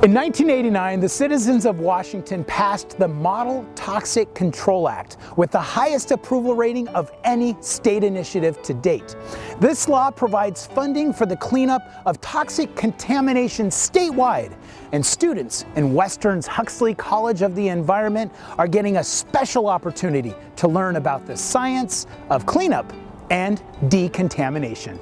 In 1989, the citizens of Washington passed the Model Toxic Control Act with the highest approval rating of any state initiative to date. This law provides funding for the cleanup of toxic contamination statewide, and students in Western's Huxley College of the Environment are getting a special opportunity to learn about the science of cleanup and decontamination.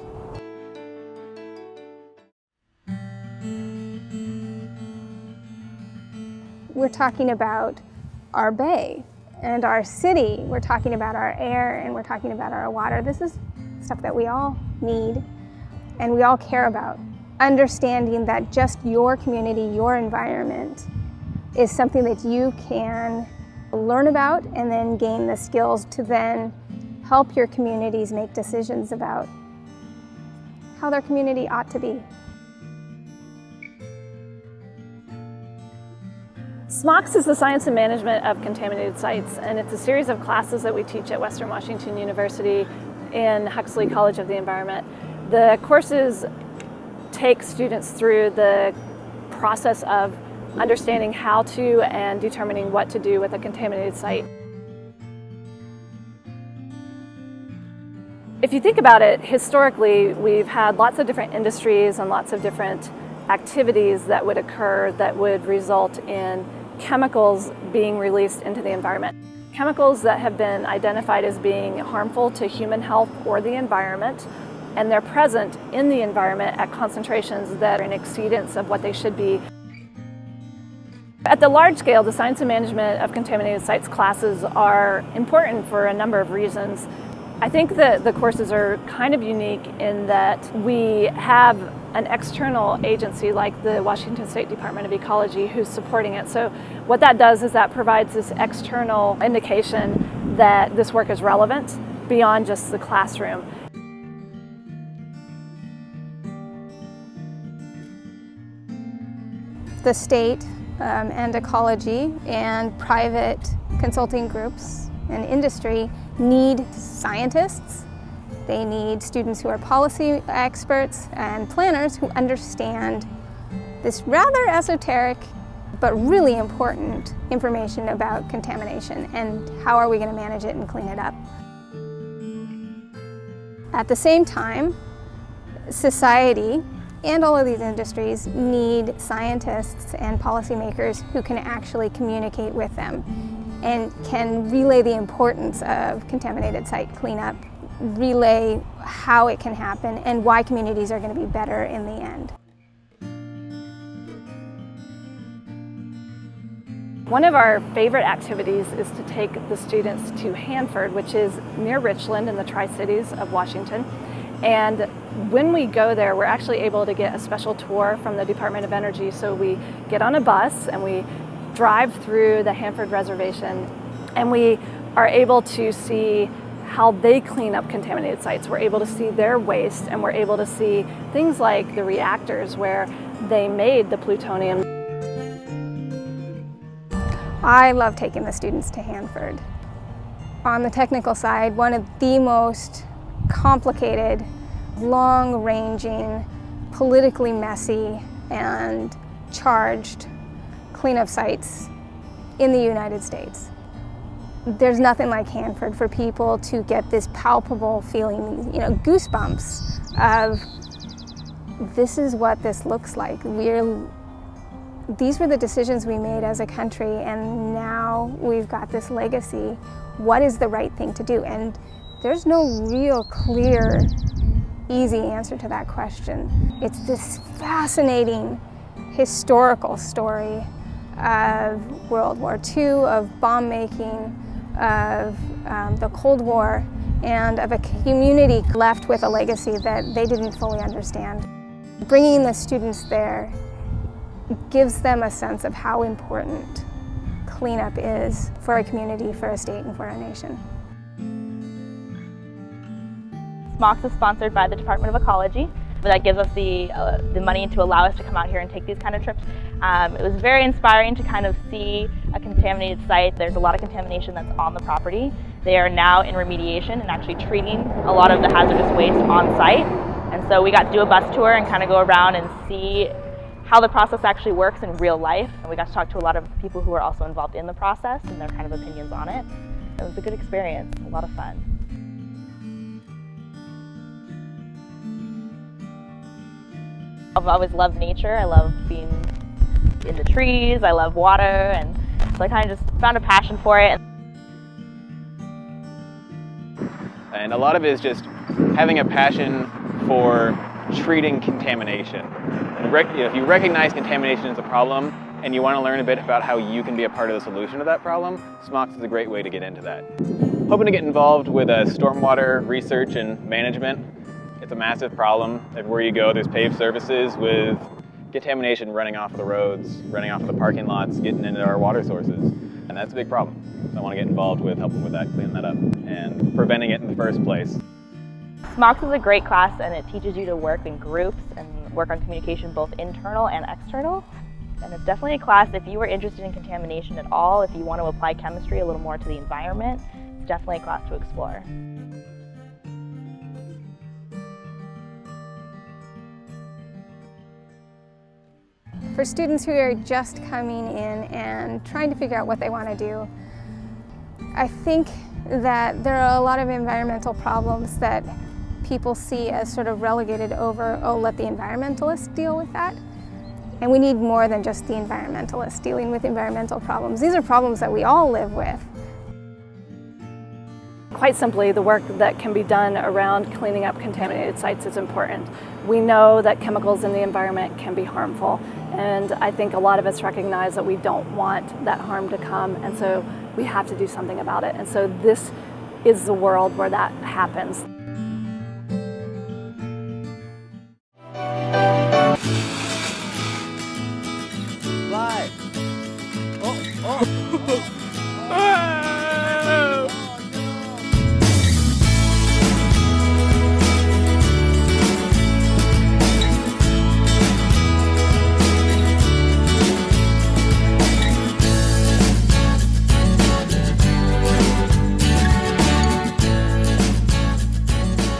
We're talking about our bay and our city. We're talking about our air and we're talking about our water. This is stuff that we all need and we all care about. Understanding that just your community, your environment is something that you can learn about and then gain the skills to then help your communities make decisions about how their community ought to be. SMOCS is the Science and Management of Contaminated Sites, and it's a series of classes that we teach at Western Washington University in Huxley College of the Environment. The courses take students through the process of understanding how to and determining what to do with a contaminated site. If you think about it, historically, we've had lots of different industries and lots of different activities that would occur that would result in chemicals being released into the environment. Chemicals that have been identified as being harmful to human health or the environment, and they're present in the environment at concentrations that are in exceedance of what they should be. At the large scale, the Science and Management of Contaminated Sites classes are important for a number of reasons. I think that the courses are kind of unique in that we have an external agency like the Washington State Department of Ecology who's supporting it. So what that does is that provides this external indication that this work is relevant beyond just the classroom. The state and ecology and private consulting groups and industry need scientists. They need students who are policy experts and planners who understand this rather esoteric but really important information about contamination and how are we going to manage it and clean it up. At the same time, society and all of these industries need scientists and policymakers who can actually communicate with them and can relay the importance of contaminated site cleanup, relay how it can happen and why communities are going to be better in the end. One of our favorite activities is to take the students to Hanford, which is near Richland in the Tri-Cities of Washington. And when we go there, we're actually able to get a special tour from the Department of Energy. So we get on a bus and we drive through the Hanford Reservation and we are able to see how they clean up contaminated sites. We're able to see their waste and we're able to see things like the reactors where they made the plutonium. I love taking the students to Hanford. On the technical side, one of the most complicated, long-ranging, politically messy and charged cleanup sites in the United States. There's nothing like Hanford for people to get this palpable feeling, goosebumps of this is what this looks like. These were the decisions we made as a country and now we've got this legacy. What is the right thing to do? And there's no real clear, easy answer to that question. It's this fascinating historical story of World War II, of bomb making, of the Cold War, and of a community left with a legacy that they didn't fully understand. Bringing the students there gives them a sense of how important cleanup is for a community, for a state, and for a nation. SMOCS is sponsored by the Department of Ecology. That gives us the money to allow us to come out here and take these kind of trips. It was very inspiring to kind of see a contaminated site. There's a lot of contamination that's on the property. They are now in remediation and actually treating a lot of the hazardous waste on site. And so we got to do a bus tour and kind of go around and see how the process actually works in real life. And we got to talk to a lot of people who are also involved in the process and their kind of opinions on it. It was a good experience, a lot of fun. I've always loved nature. I love being in the trees, I love water, and so I kind of just found a passion for it. And a lot of it is just having a passion for treating contamination. And if you recognize contamination as a problem and you want to learn a bit about how you can be a part of the solution to that problem, SMOCS is a great way to get into that. Hoping to get involved with stormwater research and management. It's a massive problem. Everywhere you go, there's paved surfaces with contamination running off of the roads, running off of the parking lots, getting into our water sources. And that's a big problem. So I want to get involved with helping with that, cleaning that up, and preventing it in the first place. SMOCS is a great class, and it teaches you to work in groups and work on communication both internal and external. And it's definitely a class, if you are interested in contamination at all, if you want to apply chemistry a little more to the environment, it's definitely a class to explore. For students who are just coming in and trying to figure out what they want to do, I think that there are a lot of environmental problems that people see as sort of relegated over, oh, let the environmentalists deal with that. And we need more than just the environmentalists dealing with environmental problems. These are problems that we all live with. Quite simply, the work that can be done around cleaning up contaminated sites is important. We know that chemicals in the environment can be harmful, and I think a lot of us recognize that we don't want that harm to come, and so we have to do something about it. And so this is the world where that happens.